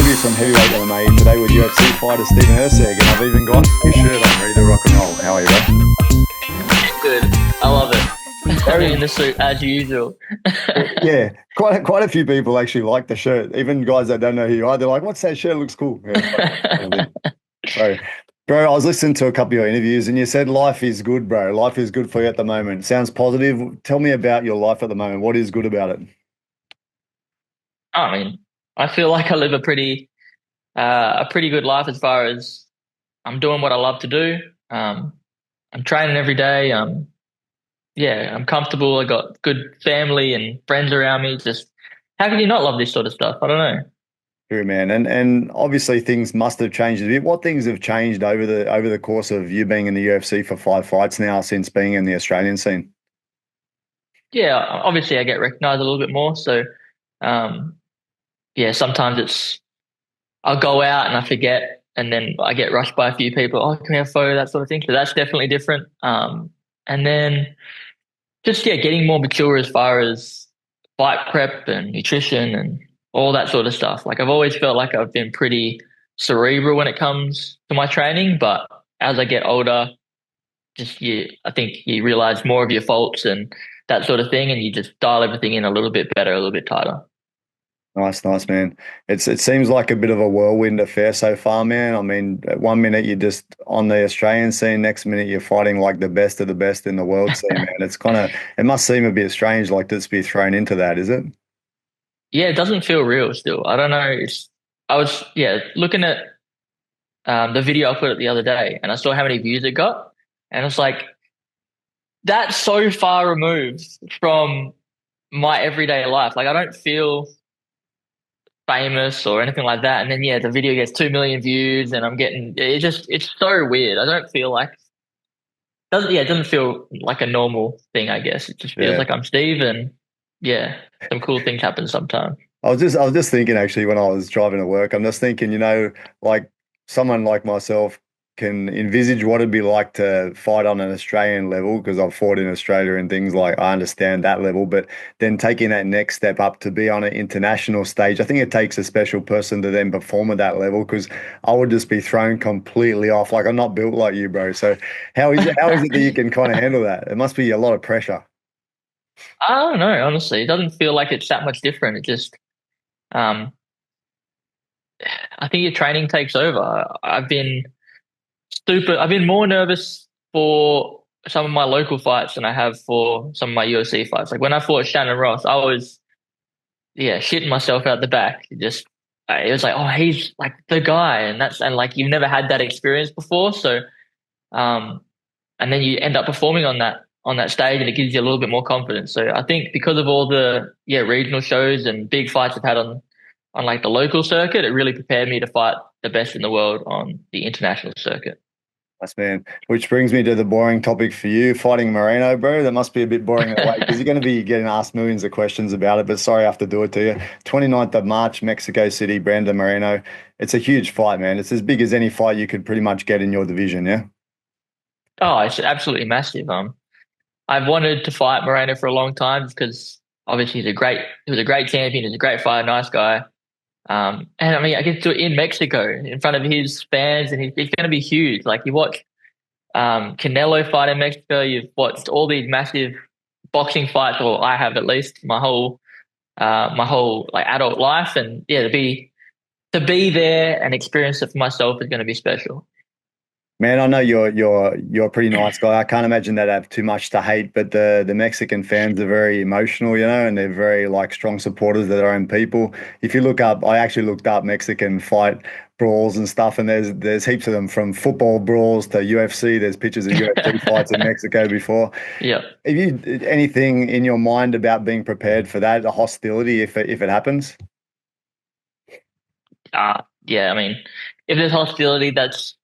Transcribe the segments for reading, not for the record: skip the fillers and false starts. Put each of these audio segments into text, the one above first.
interview from heavyweight MMA today with UFC Fighter Steve Erceg, and I've even got your shirt on, ready to rock and roll. How are you, bro? Good. I love it. I'm in the suit as usual. Yeah, quite a few people actually like the shirt. Even guys that don't know who you are, they're like, "What's that shirt? Looks cool." Yeah, bro, bro, I was listening to a couple of your interviews, and you said life is good, bro. Life is good for you at the moment. Sounds positive. Tell me about your life at the moment. What is good about it? I mean, I feel like I live a pretty good life as far as I'm doing what I love to do. I'm training every day. Yeah, I'm comfortable. I got good family and friends around me. Just how can you not love this sort of stuff? I don't know. True, man. And obviously things must have changed a bit. What things have changed over the course of you being in the UFC for 5 fights now since being in the Australian scene? Yeah, obviously I get recognized a little bit more. So, um, yeah, sometimes I'll go out and I forget, and then I get rushed by a few people. Oh, can we have a photo? That sort of thing. So that's definitely different. And then just yeah, getting more mature as far as fight prep and nutrition and all that sort of stuff. Like I've always felt like I've been pretty cerebral when it comes to my training, but as I get older, I think you realize more of your faults and that sort of thing, and you just dial everything in a little bit better, a little bit tighter. Nice, nice, man. It seems like a bit of a whirlwind affair so far, man. I mean, at 1 minute you're just on the Australian scene, next minute you're fighting like the best of the best in the world scene, man. It must seem a bit strange, like to just be thrown into that, is it? Yeah, it doesn't feel real still. I don't know. I was yeah looking at the video I put it the other day, and I saw how many views it got, and it's like that's so far removed from my everyday life. Like I don't feel famous or anything like that. And then yeah, the video gets 2 million views, and I'm getting it's so weird. I don't feel like it doesn't feel like a normal thing. I guess it just feels Yeah. like I'm Steve, and yeah, some cool things happen sometimes. I was just thinking actually when I was driving to work, I'm just thinking, like someone like myself can envisage what it'd be like to fight on an Australian level because I've fought in Australia and things like I understand that level, but then taking that next step up to be on an international stage, I think it takes a special person to then perform at that level because I would just be thrown completely off. Like I'm not built like you, bro. So how is it that you can kind of handle that? It must be a lot of pressure. I don't know, honestly. It doesn't feel like it's that much different. It just um I think your training takes over. I've been more nervous for some of my local fights than I have for some of my UFC fights. Like when I fought Shannon Ross, I was yeah shitting myself out the back. It was like, oh, he's like the guy, and like you've never had that experience before, so um, and then you end up performing on that stage, and it gives you a little bit more confidence. So I think because of all the yeah regional shows and big fights I've had on like the local circuit, it really prepared me to fight the best in the world on the international circuit. Nice, man. Which brings me to the boring topic for you, fighting Moreno, bro. That must be a bit boring in a way because you're going to be getting asked millions of questions about it. But sorry, I have to do it to you. 29th of March, Mexico City, Brandon Moreno. It's a huge fight, man. It's as big as any fight you could pretty much get in your division, yeah? Oh, it's absolutely massive. I've wanted to fight Moreno for a long time because obviously he was a great champion, he's a great fighter, nice guy. And I mean, I get to do it in Mexico in front of his fans, and he's going to be huge. Like you watch Canelo fight in Mexico, you've watched all these massive boxing fights, or I have at least my whole like adult life, and yeah, to be there and experience it for myself is going to be special. Man, I know you're a pretty nice guy. I can't imagine that have too much to hate, but the Mexican fans are very emotional, and they're very like strong supporters of their own people. If you look up, I actually looked up Mexican fight brawls and stuff, and there's heaps of them from football brawls to UFC. There's pictures of UFC fights in Mexico before. Yeah. Have you anything in your mind about being prepared for that, the hostility if it happens? Yeah. I mean, if there's hostility, that's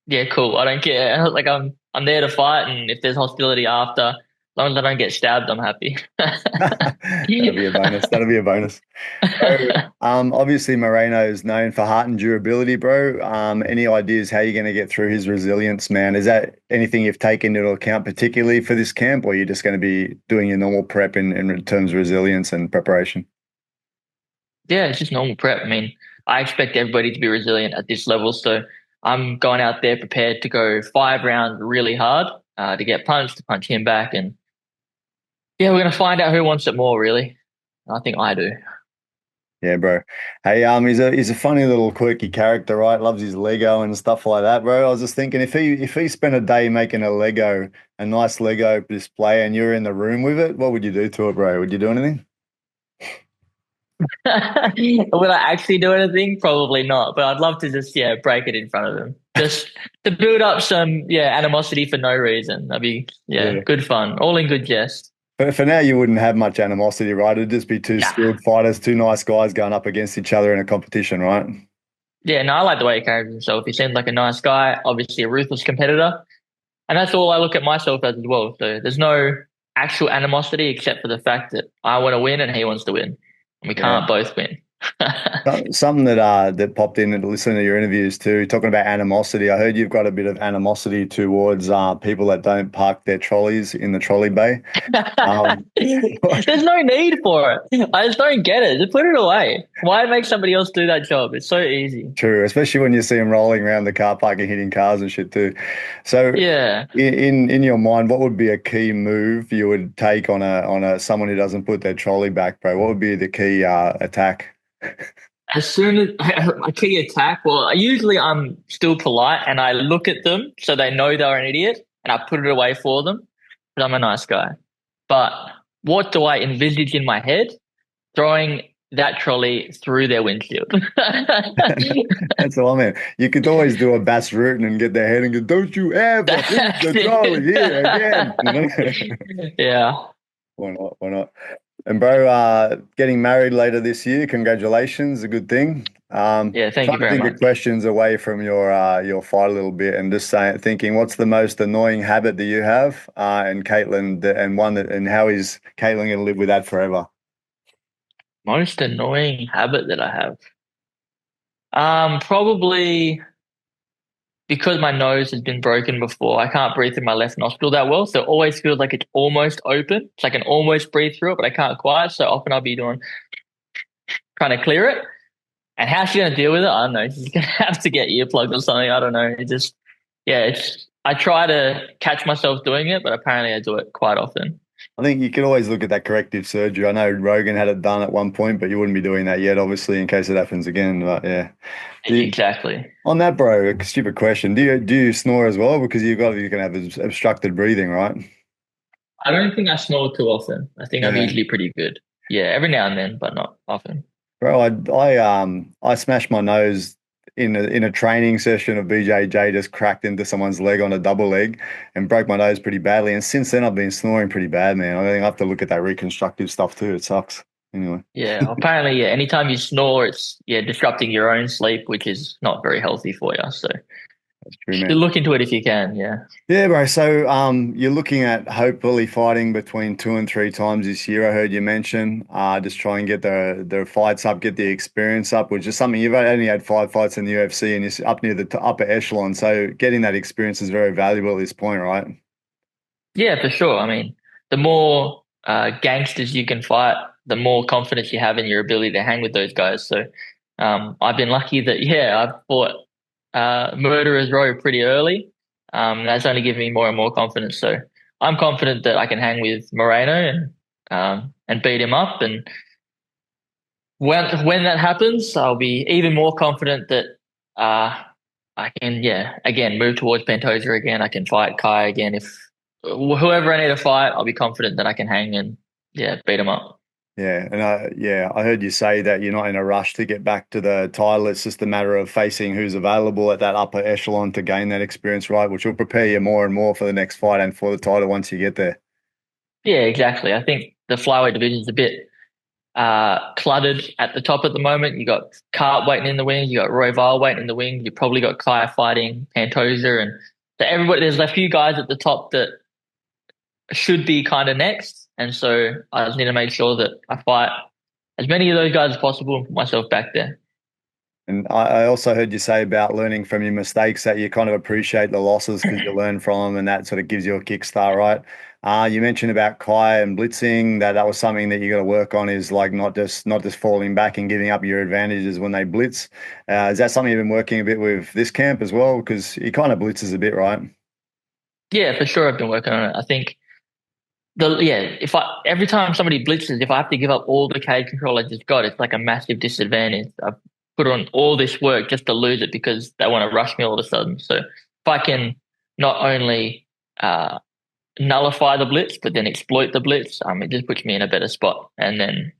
yeah, cool. I don't care. Like I'm there to fight, and if there's hostility after, as long as I don't get stabbed, I'm happy. That'll be a bonus. That'll be a bonus. So, obviously Moreno is known for heart and durability, bro. Any ideas how you're going to get through his resilience, man? Is that anything you've taken into account particularly for this camp, or you're just going to be doing your normal prep in terms of resilience and preparation? Yeah, it's just normal prep. I mean, I expect everybody to be resilient at this level. So I'm going out there prepared to go 5 rounds really hard to get punched, to punch him back. And yeah, we're going to find out who wants it more, really. I think I do. Yeah, bro. Hey, he's a funny little quirky character, right? Loves his Lego and stuff like that, bro. I was just thinking if he spent a day making a nice Lego display, and you're in the room with it, what would you do to it, bro? Would you do anything? Would I actually do anything? Probably not, but I'd love to just, yeah, break it in front of him. Just to build up some, yeah, animosity for no reason. That'd be, yeah, Yeah. good fun. All in good jest. But for now, you wouldn't have much animosity, right? It'd just be two Nah. skilled fighters, two nice guys going up against each other in a competition, right? Yeah, no, I like the way he carries himself. He seems like a nice guy, obviously a ruthless competitor. And that's all I look at myself as well. So there's no actual animosity except for the fact that I want to win and he wants to win. And we Yeah. can't both win. Something that popped in and listening to your interviews too, talking about animosity. I heard you've got a bit of animosity towards people that don't park their trolleys in the trolley bay. There's no need for it. I just don't get it. Just put it away. Why make somebody else do that job? It's so easy. True, especially when you see them rolling around the car park and hitting cars and shit too. So, Yeah. in your mind, what would be a key move you would take on a someone who doesn't put their trolley back, bro? What would be the key attack? As soon as I key attack, well, usually I'm still polite and I look at them so they know they're an idiot and I put it away for them because I'm a nice guy. But what do I envisage in my head? Throwing that trolley through their windshield. That's all I mean. You could always do a Bass Rutten and get their head and go, "Don't you ever hit the trolley here again." Yeah. Why not? Why not? And bro, getting married later this year, congratulations, a good thing. Yeah, thank you Trying to very think much. of questions away from your fight a little bit, and just thinking, what's the most annoying habit that you have, and Caitlin, and one that, and how is Caitlin going to live with that forever? Most annoying habit that I have. Probably because my nose has been broken before. I can't breathe through my left nostril that well, so it always feels like it's almost open. It's like I can almost breathe through it, but I can't quite. So often I'll be doing trying to clear it. And how's she gonna deal with it? I don't know. She's gonna have to get earplugs or something. I don't know. It just yeah, it's I try to catch myself doing it, but apparently I do it quite often. I think you could always look at that corrective surgery. I know Rogan had it done at one point, but you wouldn't be doing that yet, obviously, in case it happens again. But yeah. Exactly. On that, bro, a stupid question. Do you snore as well? Because you can have obstructed breathing, right? I don't think I snore too often. I think I'm Yeah. usually pretty good. Yeah, every now and then, but not often. Bro, I smashed my nose in a training session of BJJ, just cracked into someone's leg on a double leg and broke my nose pretty badly. And since then I've been snoring pretty bad, man. I think I have to look at that reconstructive stuff too. It sucks. Anyway. Yeah, apparently, yeah. Anytime you snore, it's yeah disrupting your own sleep, which is not very healthy for you. So That's true, you man. look into it if you can. Yeah. Yeah, bro. So, you're looking at hopefully fighting between 2 and 3 times this year. I heard you mention, just try and get the fights up, get the experience up, which is something you've only had 5 fights in the UFC and you're up near the upper echelon. So, getting that experience is very valuable at this point, right? Yeah, for sure. I mean, the more gangsters you can fight, the more confidence you have in your ability to hang with those guys. So I've been lucky that, yeah, I've fought Murderers Row pretty early. That's only given me more and more confidence. So I'm confident that I can hang with Moreno and beat him up. And when that happens, I'll be even more confident that I can, yeah, again, move towards Pantoja again. I can fight Kai again. If whoever I need to fight, I'll be confident that I can hang and, yeah, beat him up. Yeah, and I heard you say that you're not in a rush to get back to the title. It's just a matter of facing who's available at that upper echelon to gain that experience, right? Which will prepare you more and more for the next fight and for the title once you get there. Yeah, exactly. I think the flyweight division is a bit cluttered at the top at the moment. You got Cart waiting in the wings. You got Royval waiting in the wings. You probably got Kai fighting Pantoja, and so everybody. There's a few guys at the top that should be kind of next, and so I just need to make sure that I fight as many of those guys as possible and put myself back there. And I also heard you say about learning from your mistakes that you kind of appreciate the losses because you learn from them and that sort of gives you a kickstart, right? You mentioned about Kai and blitzing, that was something that you got to work on, is like not just falling back and giving up your advantages when they blitz. Is that something you've been working a bit with this camp as well? Because he kind of blitzes a bit, right? Yeah, for sure. I've been working on it. I think if I every time somebody blitzes, if I have to give up all the cage control I just got, it's like a massive disadvantage. I've put on all this work just to lose it because they want to rush me all of a sudden. So if I can not only nullify the blitz, but then exploit the blitz, it just puts me in a better spot. And then,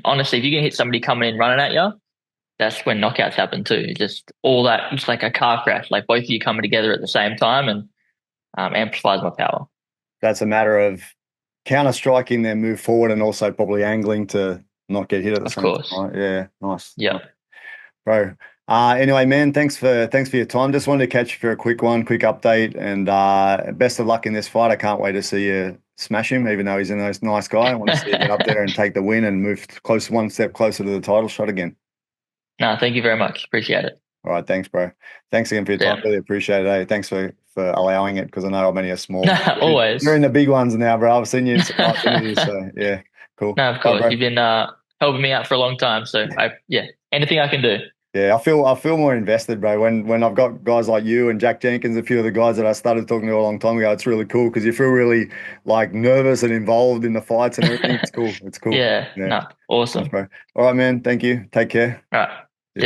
honestly, if you can hit somebody coming in running at you, that's when knockouts happen too. Just all that, it's like a car crash, like both of you coming together at the same time, and amplifies my power. That's a matter of counter striking, then move forward, and also probably angling to not get hit at the Of same course. time. Right? Yeah, nice. Yeah. Bro. Anyway, man, thanks for your time. Just wanted to catch you for a quick update, and best of luck in this fight. I can't wait to see you smash him, even though he's a nice guy. I want to see you get up there and take the win and move one step closer to the title shot again. No, thank you very much. Appreciate it. All right, thanks, bro. Thanks again for your time. Yeah. Really appreciate it. Hey, thanks for allowing it, because I know I'm only a small. Always. You're in the big ones now, bro. I've seen you in some nice interviews, so yeah, cool. No, of course. You've been helping me out for a long time. So anything I can do. Yeah, I feel more invested, bro. When I've got guys like you and Jack Jenkins, a few of the guys that I started talking to a long time ago, it's really cool because you feel really like nervous and involved in the fights and everything. It's cool. It's cool. Yeah. Yeah. No. Awesome. Thanks, bro. All right, man. Thank you. Take care. All right.